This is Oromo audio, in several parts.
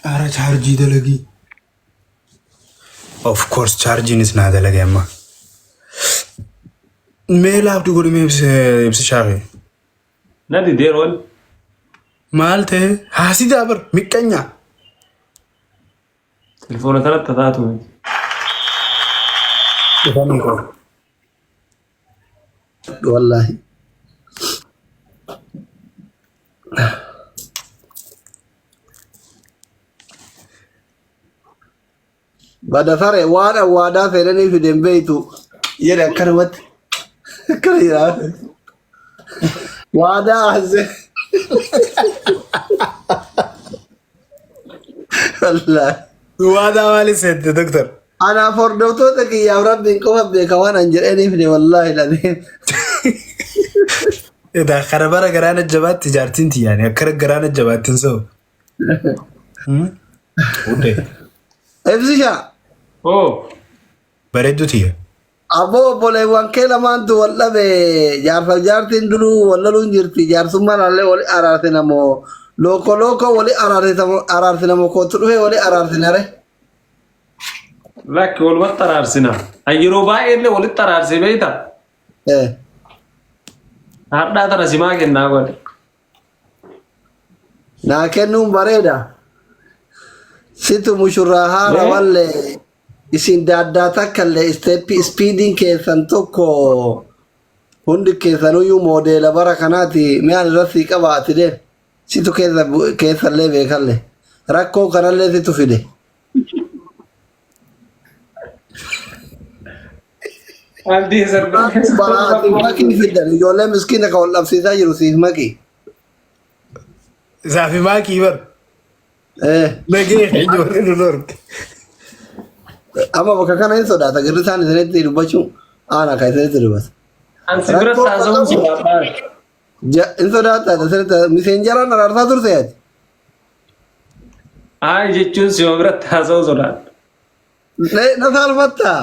Ara chargii dalagi. Of course charging is not dalagi amma. Mee laabdu godhi mee ibsa shaafe. Nadi deeroon. Maal ta'e haasidaa bar miqqanya. Telefoona kanatti taatu. Wallahi. Bada sare waada fedhanii fiden beeytu jedhe akkanumatti akkana jedhaa waadaa haase wallahi Waadaa maali seette doktor? anaaf hordoftoota kiyyaaf rabbiin qofa beeka waan an jedhaniif ne wallahi ladeen Edaa kara bara garaana jabaatti jaartiin tiyyaani akkara garaana jabaattiin soo. Udde. Ebsisha Oh. Bareeddu tiyya. aboo obboleewwan kee lamaantu wal dhabe jaarsa jaartiin duruu wallaluun jirti jaarsummaan allee wali araarte namoo looko wali araarte namoo kootu dhufe wali araarte nare. Lakki walumatti araarsina. Yeroo baay'ee illee walitti araarsee beekta. Hardhaa tana simaa kennaa godhe. Naa kennuun bareeda. Situ mushurraa haara wallee isin daaddaa takkallee ispiidiin keessan tokko hundi keessanuyyuu moodeela bara kanaati mi'aan irratti qabaati deen situ keessallee beekallee rakkoo kanallee situ fide. Aldii Baraati makii fidan ijoollee miskiina kan wal dhabsiisaa jiru siif makii. Isaafi maakii bar. Nagee ijoollee nu dorte. Amma bakka kana hin sodaata girri isaan isinitti dubbachuu aanaa kan isinitti dubbata. Ansi bira taasifamu sodaadhaa. In sodaata isinitti miseenjaraan araarsaa turte yaati. Haa jechuun sima bira taasifamu sodaadha. Na saalfattaa.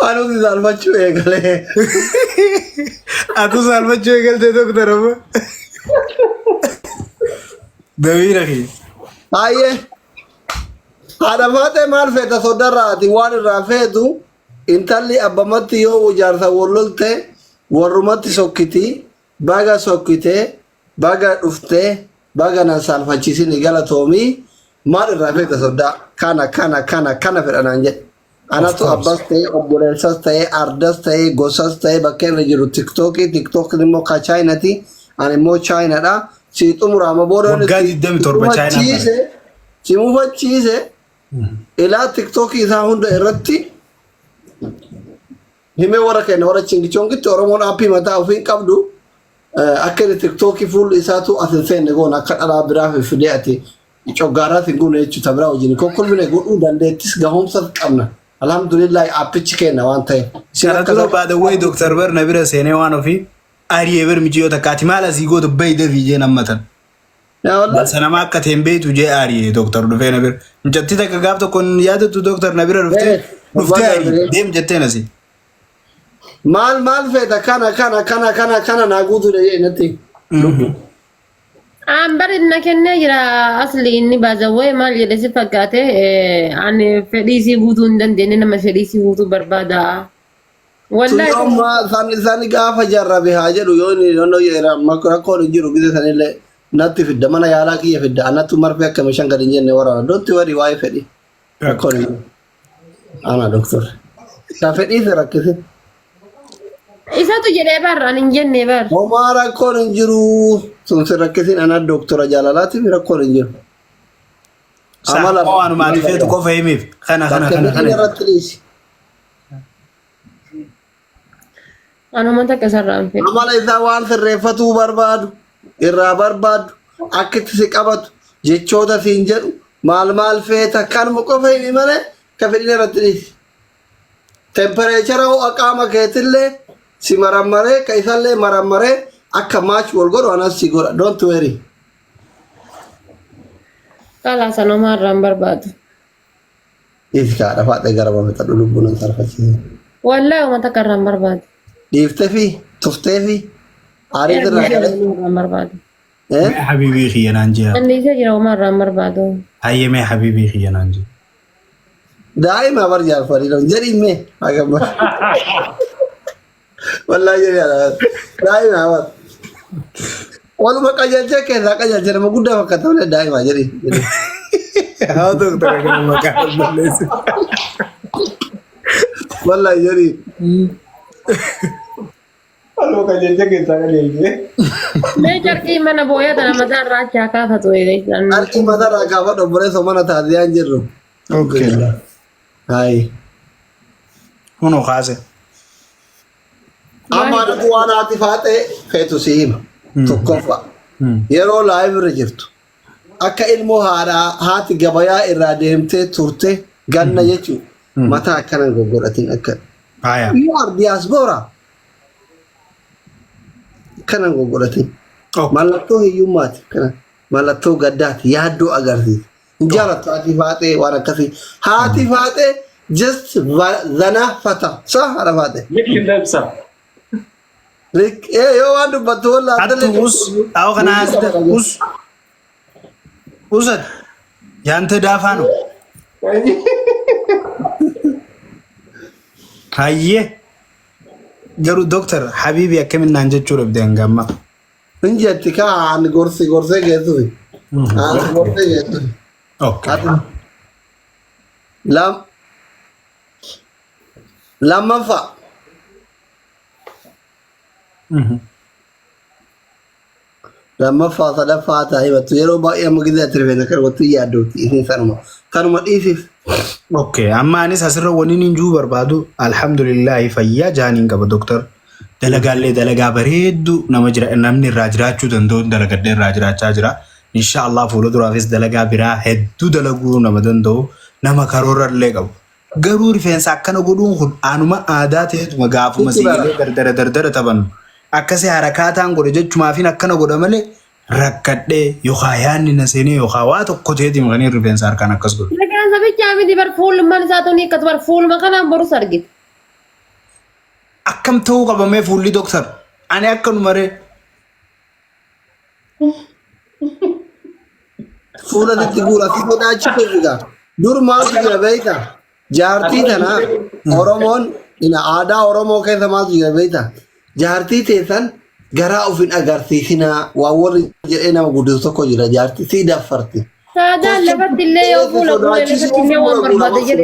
Anuusi saalfachuu eegalee. Atu saalfachuu eegaltee doktor amma. Dabiira kee. Baay'ee. Haadha faatee maal feeta sodarraati waan irraa feetu intalli abbamatti yoo ijaarsa wallolte warrumatti sokkiti baga sokkitee baga dhuftee baga nan saalfachiisini galatoomii maal irraa feeta sodaa kana fedhanaan jedhe. Anatu abbas ta'e obboleessas ta'e ardas ta'e gosas ta'e bakka irra jiru tiktookiin immoo ka chaayinati ani immoo chaayinadha. Si xumuraama booda Waggaa 27 chaayinaa. Si mufachiise ilaa tiktookii isaa hunda irratti himee warra kenna warra chingichongitti oromoon aappii mataa ofiin qabdu akka inni tiktookii fuulli isaatu as hin seenne goona akka dhalaa biraa fidee ati coggaaraa hin guune jechuudha biraa wajjin kokkolmine godhuu dandeettis gahumsas qabna. Alhamdulillah appichi kenna waan ta'eef. Sharatula by the way Dr. Barna bira seenee waan ofii ari'ee bir mijiyoo takkaati maal asii gootu bayda fiijee nammatan. Sanama akka ta'een beetu jee ari'ee Dr. dhufee na bira. Mijatti takka gaaf tokko yaadatu Dr. na bira dhuftee ari'ee deem jetteen asii. Maal feeta kana naa guutuu dhahee natti. Ambar inna kenne jira asli inni baazawwee maal jedhe si fakkaate ani fedhii si guutuu hin dandeenye nama fedhii si guutuu barbaada. Wallahi Sani gaafa jarrabe haa jedhu yoo rakkoon hin jiru gise sanillee natti fidda mana yaalaa kiyya fidda anattu marfee akka meeshaan gadi hin jenne waraana doonti warii waa'ee fedhi rakkoon hin jiru. Ana doktor. Ka fedhii si rakkise. isatu jedhee barra ani hin jenne bar. Homaa rakkoon hin jiru sun si rakkisin ana doktora jaalalaatiif rakkoon hin jiru. Amala waan maaliif feetu qofa himeef kana. Irratti dhiisi. Anuma takka sarraan fedhe. Amala isaa waan sirreeffatuu barbaadu irraa barbaadu akkitti si qabatu jechoota siin jedhu maal feeta kanuma qofa himi malee ka fedhin irratti dhiisi. Tempereechara ho'a qaama keetillee si marammaree ka isallee marammaree akka maachi wal godhu anas si godha don't worry. Kalaa sanuma harraan barbaadu. Dhiisi kaadha faadhee gara baafata lubbuun hin sarfachiise. Wallahi uma takka harraan barbaadu. Dhiiftee fi tuftee fi aarii irraa galee Harraan barbaadu. حبيبي خي نانجي اللي سجل مرة بربادو هاي ما حبيبي خي نانجي دائما برجع فريق جري مي والله جري دائما والله ما كجل كذا كجل جري ما قد فكرت ولا دائما جري ها دكتور كده ما كان والله جري والله كجل كذا كجل मैं चरकी मैंने बोया था ना मजा रात क्या कहा था तो ये أركي ماذا رأكابا دبره سمانا تاديان جرو اوكي هاي هنا خازه أما أنا عاطفات فيتو سيم تكفى يرو لايف رجفتو akka ilmoo haadhaa haati gabayaa irraa deemtee turte ganna jechuun mataa akkanaan goggoratiin akka haya you are diaspora akkanaan goggoratiin mallattoo hiyyummaati kana mallattoo gaddaati yaaddoo agarsiisa hin jaalattu haati faatee waan akkasii haati faatee just zanaa fata saa haadha faatee ልክ እንደ ብሳ yoo waan dubbattu wallaa حتى وس او كان وس وسد ያንተ ዳፋ ነው ሃየ ገሩ ዶክተር ሐቢቢ ያከምና አንጀቹ ረብደንጋማ እንጀት ካን ጎርሲ ጎርሴ ገቱ አን ጎርሴ ገቱ ኦኬ lammafa lammafa sadaffaa ta'e battu yeroo baay'ee amma gidee atirfeena kan wattu yaaddooti isin sanuma dhiisif ኦኬ አማኒስ አስረ ወኒን እንጁ በርባዱ አልহামዱሊላህ ፈያ ጃኒን ቀበ ዶክተር ደለጋሌ ደለጋ በሬዱ ነመጅራ እናምን ራጅራቹ ደንዶ ደለገደ ራጅራቻ ጅራ ኢንሻአላህ ፉሉ ድራፊስ ደለጋ ቢራ ሄዱ ደለጉ ነመደንዶ ነመከሮረለ ቀቡ ገሩ ሪፌንስ አከነ ጎዱን ሁን አኑማ አዳት ሄት መጋፉ መስይለ ደርደረ ተበን አከሰ ሐረካታን ጎደ ጀቹ ማፊን አከነ ጎደ መለ ረከደ ዮኻያን ነሰኔ ዮኻዋ ተኮቴት ይመገኒ ሪፌንስ አርካን አከስ ጎደ लेकिन सभी क्या भी दिवर फूल मन सातो नहीं कतवर फूल मखना बरु सरगित akkam ta'uu qabamee fuulli doktor ani akkanumare fuula itti guurati sodaachise figa dur maaltu jira beeyta jaartii tana oromoon ina aadaa oromoo keessa maaltu jira beeyta jaartii teessan garaa ufin agarsiisinaa waa warri jedhee nama guddisu tokko jira jaartii sii daffarti सादा लफत ले यो फूल फूल लफत ले वो बर्बाद जरी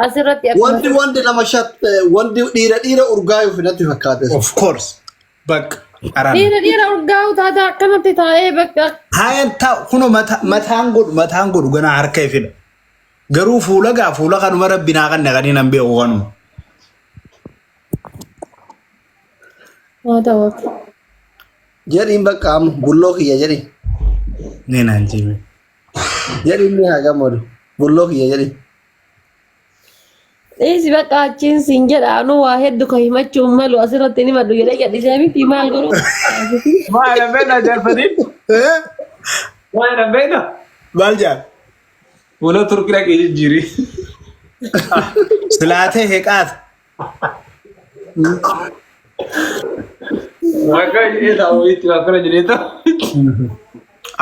असरत wanti lama shat wanti dhiira urgaayu finatti fakkaate of course bak aran dira urgaaw daada akkanatti taa'ee bakka hayan ta kuno mataan godhu gana harka ifida garuu fuula kanuma rabbinaa kan naqanii nan beeku kanuma wada wada jedhiin bakka amma bulloo kiyya jedhiin nee naan jime jedhiin ni haa gammadu bulloo kiyya jedhiin Isi bakka achiin siin jedhaanu waa hedduu kan himachuun malu asirratti ni maddu jedhee gadhiisee miti maal godhu. Maal beena jalfadin? Maal beena? maal jaa Wala turkira ke jiri. silaatee heqaat Maka ita witi akara jireta.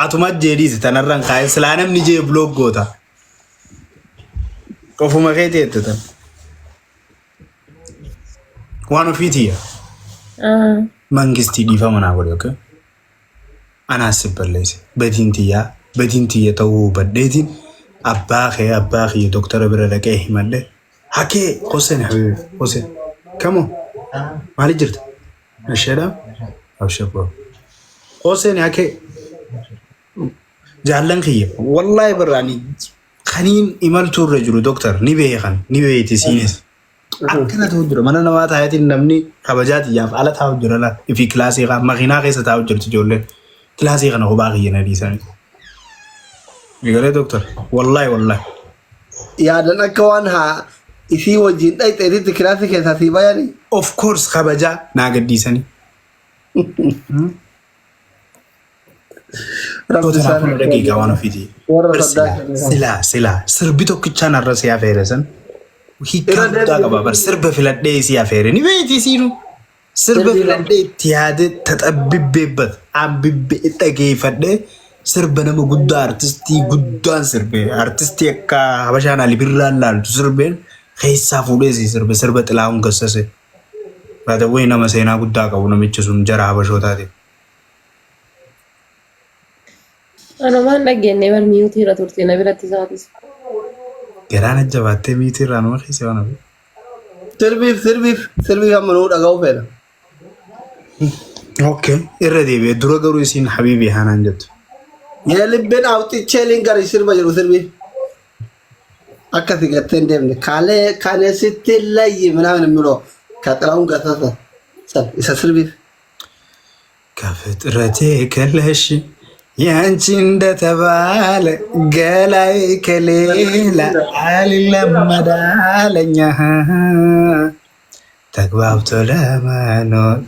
atuma jedhiisi tanarraan kaa'e silaa namni jee blog goota qofuma keetii jettan waan ofiitiyya mangistii dhiifama naa godhe okay anaas sibballeesse badin tiyya ta'uu badheetiin abbaa kee doktara bira dhaqee himadhe hakee Hussein habibi Hussein kamo maali jirta ashadha abshabo Hussein hakee jaallan kiyya wallahi barraani kaniin imaltuu irra jiru doktor ni beekti siinis akkana ta'u jira mana namaa taayatiin namni kabajaatiyyaaf ala taa'u jira la fi kilaasii kan makiinaa keessa taa'u jirti ijoolleen kilaasii kana kophaa kiyya na dhiisanii egalee doktor wallahi yaadan akka waan haa isii wajjin dhayxeetitti kilaasii keessaa sii bayani of course kabajaa naa gadhiisanii daqiiqaa waan ofiiti silaa sirbi tokkichaan arra siyaa feeresan hiikaa guddaa qaba bar sirba filadhee siyaa feere ni beekti siinu sirba filadhee itti yaade taxabbibbeebbat ambibbe dhaggeeffadhee sirba nama guddaa artistii guddaan sirbe artistii akka Habashaan Ali Birraan laaltu sirbeen keessaa fuudhee sirbe sirba Xilaahun Gassase. Baatawwee nama seenaa guddaa qabu namichi sun jara Habashootaati. Anumaan dhaggeennee bar miyuutii irra turte na biratti isaatis. Garaan ajjabaattee miitii irraa nama keessa waan hafe. Sirbiif amma nuu dhaga'u fedha. Okay, irra deebi'ee dura garuu isiin Habiibii haanaan jettu. Yeelibbeen awxichee linkari sirba jiru sirbiif. Akkasi gattee hin deemne kaalee sitti layyi minaamin immoo ka Xilaahun Gassase isa sirbiif. ከፍጥረቴ ከለሽ ያንቺ እንደተባለ ገላይ ከሌላ አልለመዳለኛ ተግባብቶ ለመኖር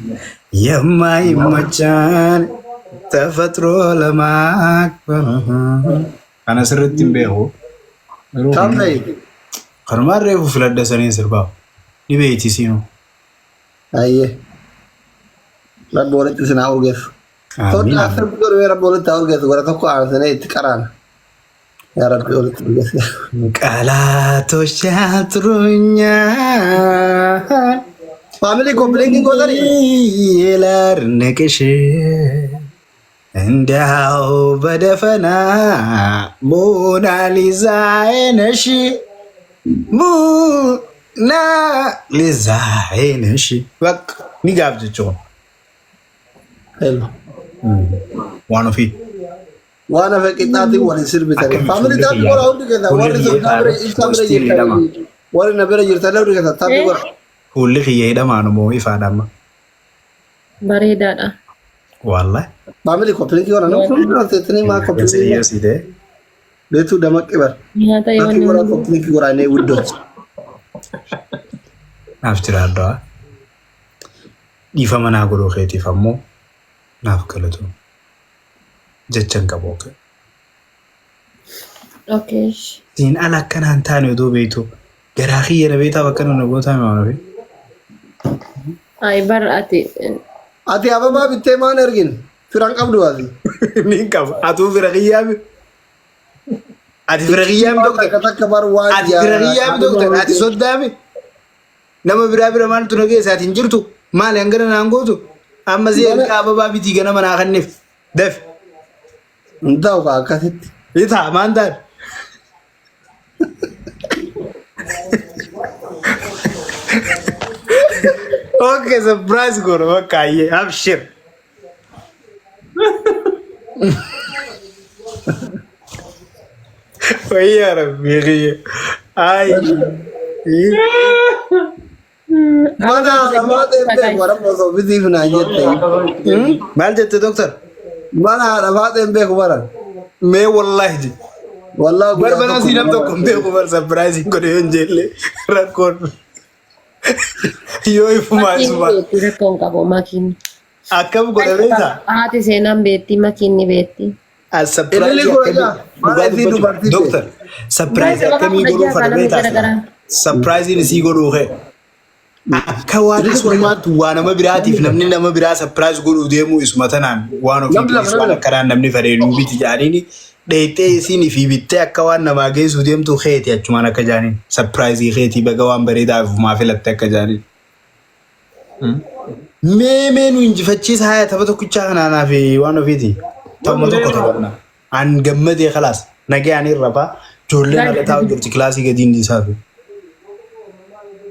የማይመቻን ተፈጥሮ ለማክበር አነ ስርቲም ቤሁ ታምነይ ከርማሬፉ ፍለደሰኔ ስርባው ዲቤቲ ሲኑ አየ ለቦለት ስና አውርገፍ ቶዳ ፍርብር ወራ ቦለት አውርገፍ ወራ ተኮ አርሰነ ይትቀራና ያ ረቢ ወለት ይገስ ቃላቶች ያጥሩኛል ፋሚሊ ኮምፕሌኒንግ ወዘሪ ይላርነቅሽ እንዲያው በደፈና ሞናሊዛ አይነሽ ሞናሊዛ አይነሽ በቃ ሚጋብዝቸው ሄሎ ዋና ፈቂጣቲ ወለ ስርቢታ ፋሚሊ ታቲ ወራ ሁሉ ገዛ ወሪ ተናብረ ኢስታምረ ይታዩ ወሪ ነብረ ይርተለው ገዛ ታቲ ወራ ሁሉ ይሄዳማ ነው ሞ ይፋዳማ ባሬዳዳ والله ፋሚሊ ኮምፕሌኒንግ ወራ ነው ተተኒ ማ ኮምፕሌኒንግ ሲደ ቤቱ ደመቅ ይበል ያታ ታቲ ወራ ኮምፕሌኒንግ ወራ ነው ውዶች አፍትራዳ ይፈመና ጎሮ ኸቲ ፈሞ ናፍከለቱ ጀቸን ቀቦከ ኦኬ ዲን አላከናንታ ነው ዶ ቤቱ ገራኺ የነቤታ በከነ ነው ቦታ ነው ነው አይ በራቲ አቲ አበባ ቢቴ ማን እርግን ፍራን ቀብዱ አዚ ኒንቀብ አቱ ፍረቂያም አቲ ፍረቂያም ዶክተር ከተከበር ዋን አቲ ፍረቂያም ዶክተር አቲ ሶዳሚ ነመ ብራብራ ማልቱ ነገ ሳት እንጅርቱ ማል ያንገረና አንጎቱ አመዚ እልካ አበባ ቢቲ ገነ መናኸንፍ ደፍ እንዳው ካከት ይታ ማንዳር ኦኬ ሰርፕራይዝ ጎሮ በቃ አብሽር ወይ ረቢ አይ ማዳ ማዳ ወራ ሞዞ ቢዚፍ ናየተ ማልጀት ዶክተር ማና ረፋት እንበክ ወራ ሜ ወላሂ ዲ ወላሂ በርበና ሲለም ተቆ ሜ ወር ሰርፕራይዝ ጎዶ እንጀለ ረኮር ዮ ይፉማስ ማ ረኮን ቀቦ ማኪን አከም ጎደሬታ አቲ ሴናም ቤቲ ማኪኒ ቤቲ ሰርፕራይዝ ዶክተር ሰርፕራይዝ አከሚ ጎዶ ፈረቤታ ሰርፕራይዝ ሲ ጎዶ ኸ አከዋዲ ሱማት ዋና መብራቲፍ ነምኒ ነመብራ ሰርፕራይዝ ጎዶ ደሙ ይስመተናን ዋኖ ፊስ ዋና ከራን ነምኒ ፈሬኑ ቢት ጃሪኒ ደይቴ ሲኒ ፊ ቢቴ አከዋን ነማገይሱ ደምቱ ኸት ያቹማና ከጃኒ ሰርፕራይዝ ኸቲ በገዋን በሬዳ ማፈለተ ከጃኒ ሜሜኑ እንጂ ፈቺስ ሃያ ተበተኩቻ ከናናፊ ዋኖ ፊቲ ተሞቶ ከተበና አንገመት የخلاص ነገ ያኔ ረባ ጆለ ለታው ጁርቲ ክላስ ይገዲ እንዲሳቱ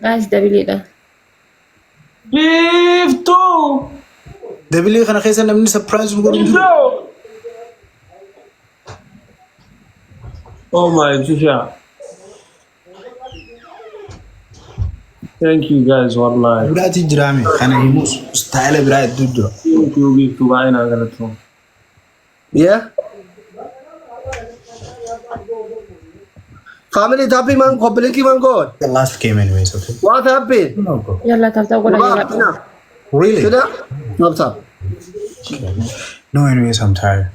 ጋሽ ደብሊዳ ቢፍቱ ደብሊ ከነ ኸሰን ምን ሰርፕራይዝ ጎሩ እንጂ ኦ ማይ ጂያ Thank you guys wallahi ብራቲ ድራሚ ከነ ይሙስ ስታይል ብራቲ ዱዱ ቢፍቱ ባይና ገለቶ ያ ፋሚሊ ታፒ ማን ኮምፕሌኒንግ ማን ጎድ the last came anyways okay ዋት ሃፕን ያላ ታፍታ ጎዳ ያላ really ስዳ ናብታ no anyways I'm tired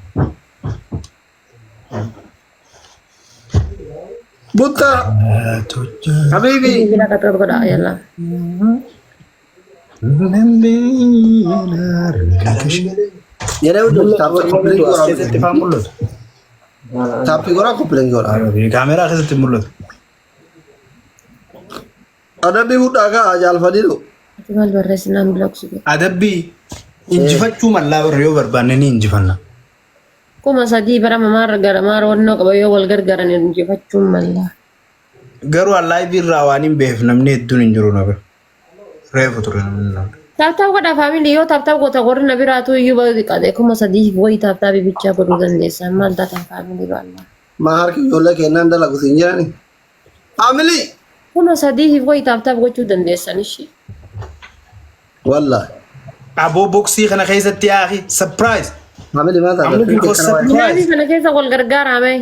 ቡታ ሀቢቢ ቢላ ከተር ጎዳ ያላ Yeroo taappi goraa koppileen goraa. Kaameraa keessatti mul'atu. Adabbii fudhaa kaa jaalfadhiidhu. Maal barreessinaan bilaksu. Adabbii injifachuu mallaa warra yoo barbaanne ni injifanna. Kuma sadii bara mamaarra gara maara wannoo qaba yoo wal gargaaran injifachuun mallaa. Garuu allaaybii irraa waan hin beef namni hedduun hin jiru nabe. Reefu ture namni nama. Taaptaaf godha faamilii yoo taaptaaf goota warri na biraatu iyyuu baay'ee dhiqate kuma sadii wayii taaptaaf bichaa godhuu dandeessan maal taatan faamilii baallaa. Maa harki ijoollee kennaan dalagu siin jirani. Faamilii. Kuma sadii wayii taaptaaf gochuu dandeessan ishee. Wallaahi. Aboo boksii kana keessatti yaa'i surprise. Faamilii maal taate? Gilaabii kana keessa wal gargaarame.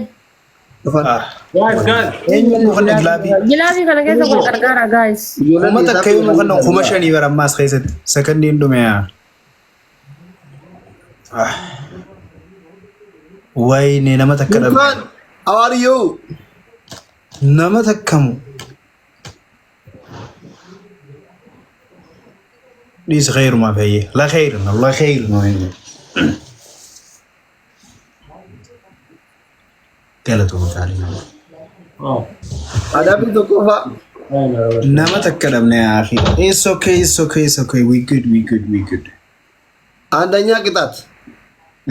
Gilaabii kana keessa wal gargaara guys. Uummata akka yoo muka nan kuma shanii bara ammaas keessatti sekondiin dhume yaa. Wayne nama takka dhabe. How are you? Nama takkamu. Dis khairu ma faye. La khairu, Allah khairu ma faye. Galatu mutaalii nama. Adabbii tokko fa'a. Nama takka dhabne yaa akhi. It's okay, it's okay, it's okay. We good, we good, we good. Andanyaa qixaati.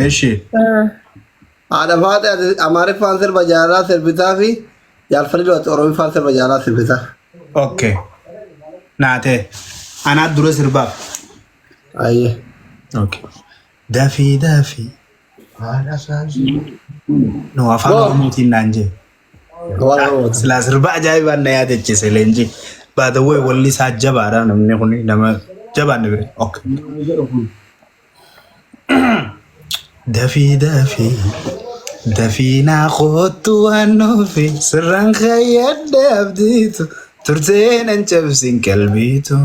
Eshi. Haadha faate Amaariffaan sirba jaalala sirbitaa fi jaalfadhiidhu Oromiffaan sirba jaalala sirbitaa. Okay. Naate. Anaa dura sirbaaf. Ayyee. Okay. Dafi dafi. No afaan Oromootiin naan jee. Silaa sirba ajaa'ibaan na yaadachiise leenjii. By the way walli isaa jabaadha namni kun nama jabaan ni bire. Okay. Dafi dafi. Dafi naa kootu waan nuufi sirraan kayyadde abdiitu turteen an cabsin qalbiitu.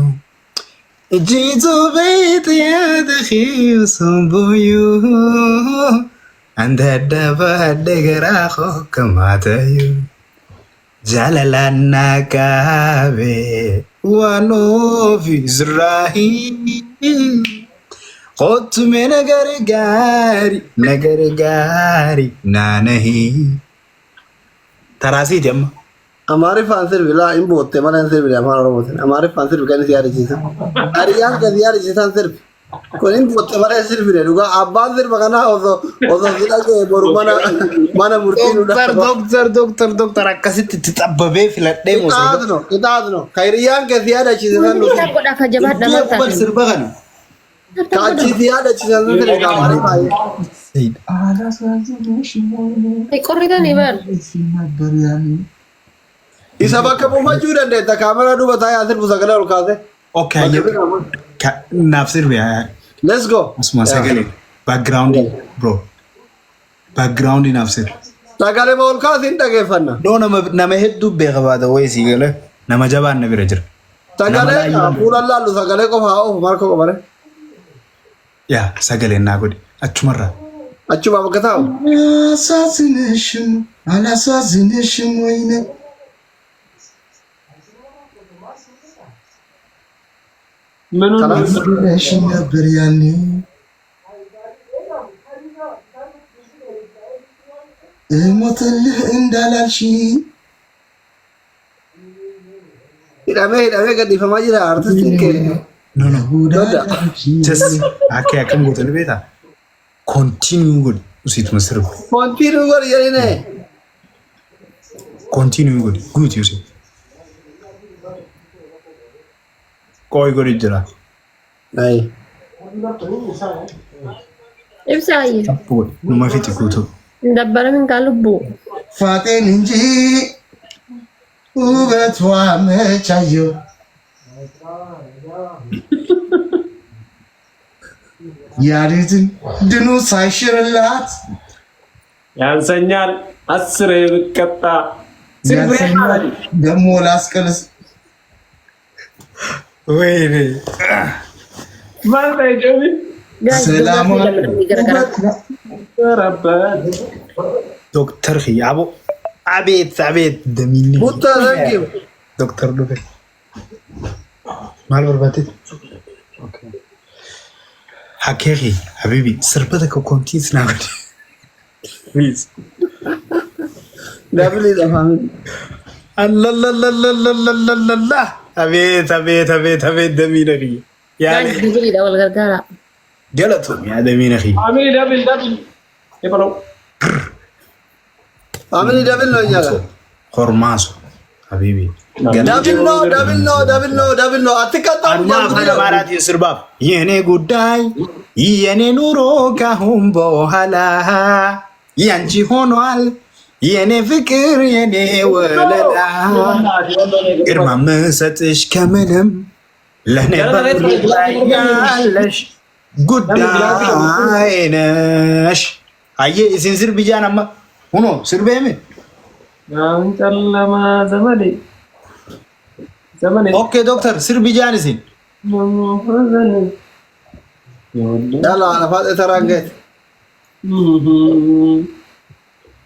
Jitu beeti yaada xiiwsumbuyyuu anda dabadde garaa hokkamaatayyuu jaalalaan naa qaabe waan ofi sirraahii kootume nagari gaari naanahii taraasiiti amma. Amaariffaan sirbi laa hin bootte mana hin sirbi afaan Oromootiin. Amaariffaan sirbi kan si yaadachiisa. Hariyyaan kan si yaadachiisan sirbi. Kun hin bootte mana hin sirbine dhugaa abbaan sirba kanaa osoo si dhagee boru mana murtii nu Doktor akkasitti itti xabbabee filadhee musa. Itaatno ka hiriyyaan kan si yaadachiisan nu. Godha ka jabaadha maal taate. Sirba kana. Kaachi si yaadachiisan sun sirbi Amaariffaa. Qorritanii bar. Isa bakka buufachuu dandeetta kaameraa duuba taa'ee sirbu sagalee ol kaase. Okay, naaf sirbi. Let's go. Asuma sagalee. Background bro. Background naaf sirbi. Sagalee ma ol kaase hin dhageeffanna. Doo nama hedduu beeka baata wayii si galee nama jabaan na bira jira. Sagalee fuulan laallu sagalee qofa haa oofu marko qobare. Yaa sagalee naa godhi achumarraa. Achuma bakka taa'u. Alasaasineshim wayne. Nation ነበር ያኔ እሞትልህ እንዳላልሽ hidhamee gadhiifamaa jira artistiin kee. No. Just akkam gootan beeta. Continue godhi usiituma sirbu. Kontiinuu godhi jedhine. Continue godhi guuti usiit. Koi godhi jira. Ayi. Ibsaayi. Godhi numa fiti guutuu. Dabbaramin kaa lubbuu. ፋጤን እንጂ ውበቷ መቻየው ያሪትን ድኑ ሳይሽርላት ያንሰኛል አስሬ ብቀጣ ያንሰኛል ደሞ ላስቀልስ ወይኔ ማን ታይጆቢ ሰላም ረበት ዶክተር ኺያቦ አቤት ደሚኒ Mutta thank you. ዶክተር ዱፌ ማል በርባቴ حكيخي حبيبي سربتك كونتيس ناقد بليز دبلي ده فاميلي الله الله الله الله الله الله الله الله أبيت أبيت أبيت أبيت دمين أخي يعني يعني دبل ده والغرغرة جلتهم يا دمين أخي عامل دبل يبلو فاميلي دبل لو نيالا خرماسو حبيبي دبل نو اتكتا أنا أفضل مرات يسرباب يني قداي يني نورو كهم بوهلا ينجي هونوال يني فكر يني ولدا إرما مساتش كملم لهني بغيالش قداينش أيه إسين سر بيجان أما هنو سر بيمي انت لما زمني أوكي دكتور سر بيجان إسين يلا انا فاضي ترانجيت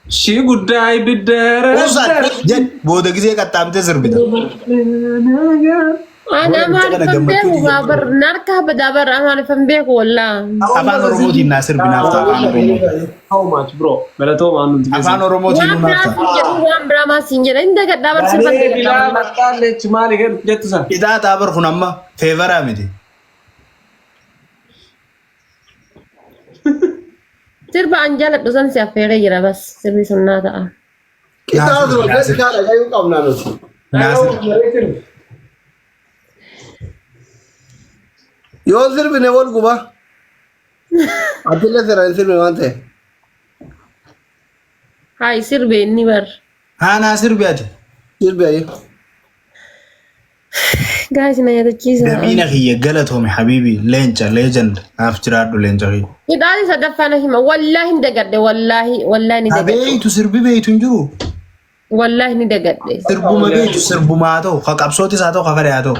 شي قداي بالدار وصل جد بودا كذي كتامته سر بيجان أنا ما فهمت وبابر نركب بدابر أنا فهمت ولا أفان روموتي ناصر بنافتا أفان روموتي how much bro بلاتو ما ننتج أفان روموتي نافتا وان برا سينجر إنت كدابر بلا سبب مكان لتشمالي غير جتسا إذا تابر خنما فيفر أمدي سرب أنجلت دوسان سافر يجرا بس سرب سنة كده هذا بس كده جاي قبلنا ناصر يوزر بنقول كوبا أتلا ترى يصير بمانته هاي سرب إني بر ها ناصر بياتي يصير بيا guys na yada cheese دمينا هي قالتهم حبيبي لينجا ليجند أفتراد لينجا هي إذا هذه صدفنا هما والله ندقد والله ندقد أبي تسربي بيت نجرو والله ندقد سربو ما بيت سربو ما تو خاب صوتي ساتو خبر ياتو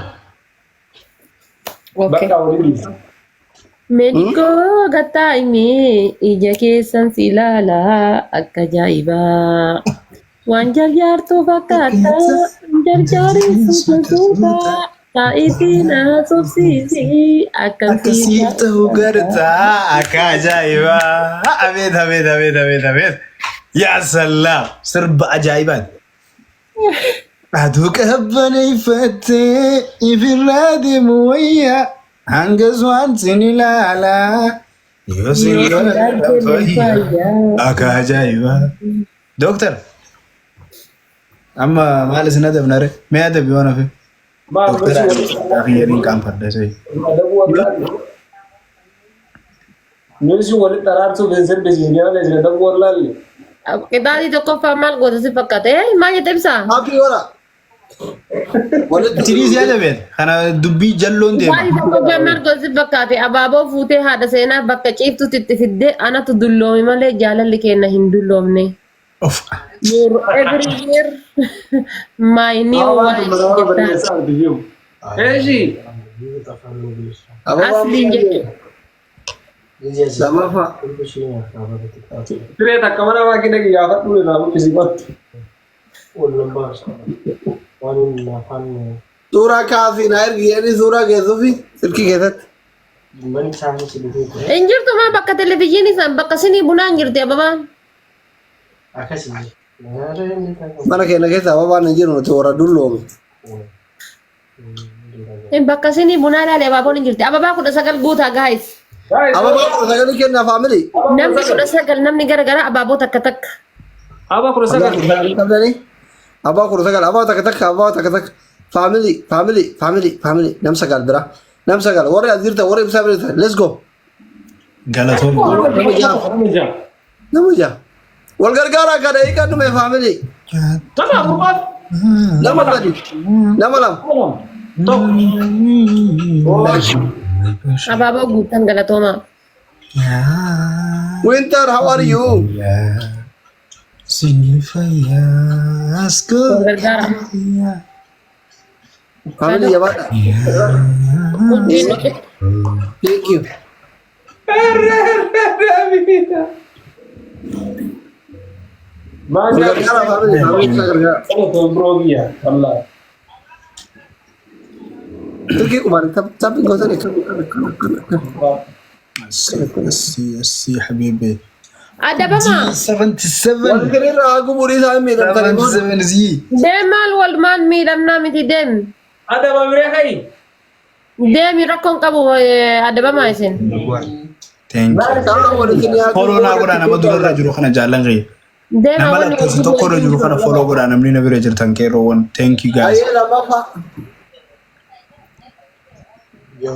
okay Mediko gata ini ija kesan silala akka jaiba wanjar jar to bakata jar jari suka kaitina sosisi akan Akasita ugarta akajayiba أبيت أبيت أبيت أبيت أبيت يا سلام سرب عجايبات أدوك هبني فتي في الرادي مويا هنجزوان سني لا لا يوسف أكاجايبا دكتور أما ما لسنا ده بناره ما ده بيوانا في ما دكتور أخيرين كام فرد سوي نرجو ولد ترارسو بنزل بجينيا لجنة دبور لالي kita itu kau famal gua tu sepakat mana kita bisa أبي ورا تريز يا جبل أنا دبي جلون ده Wali itu kau famal gua sepakat ababo fute hada sena bakka cip tu titifide anak tu dulu malah jalan lagi na Hindu lom ne أوف every year my new wife kita ايجي asli jadi sama Pak كريتا كمان ما كنا يا فتو لا كسي بات سورة كافي ناير يعني سورة كيسوفي سلكي كيسات Anjir tuh mah bakka televisi san bakka sini buna anjir dia baba. mana kena kesa apa anjir no sورة dulu Bakka sini buna lah baba anjir dia. Baba aku udah sagal guta guys. apa Pak saya kan kena family Namni udah sagal namni gara-gara ababo tak-tak. ابا كروسا Apa ni apa aku sagal apa tak family nam sagal bra nam sagal wore azirta wore bisabirta let's go قالتهم namu ja wal gargara kada ikan me family تمام رباط nama tadi nama lam Ababo gutan gala toma. winter how are you Sini fayasku Gara-gara. family ya Pak thank you ما wal gargara family gargara انا تو بروغيا والله Turkii kumaan taphni gosa سي حبيبي Ada ba ma? 77 wanti irraa guburii isaa miidhamtanii 77 زي Deemal wal maan miidhamnaa miti deem. Ada babiree kai. Deemi rakkoon qabu adda ba maa isin? ثانك يو فولو نا غدا نما دور راجو خنا جالن غي Deema نما لا تسو تو راجو خنا فولو غدا نمني نبي رجرتان كيرو ون ثانك يو جايز ayyee lama fa'a. Yo.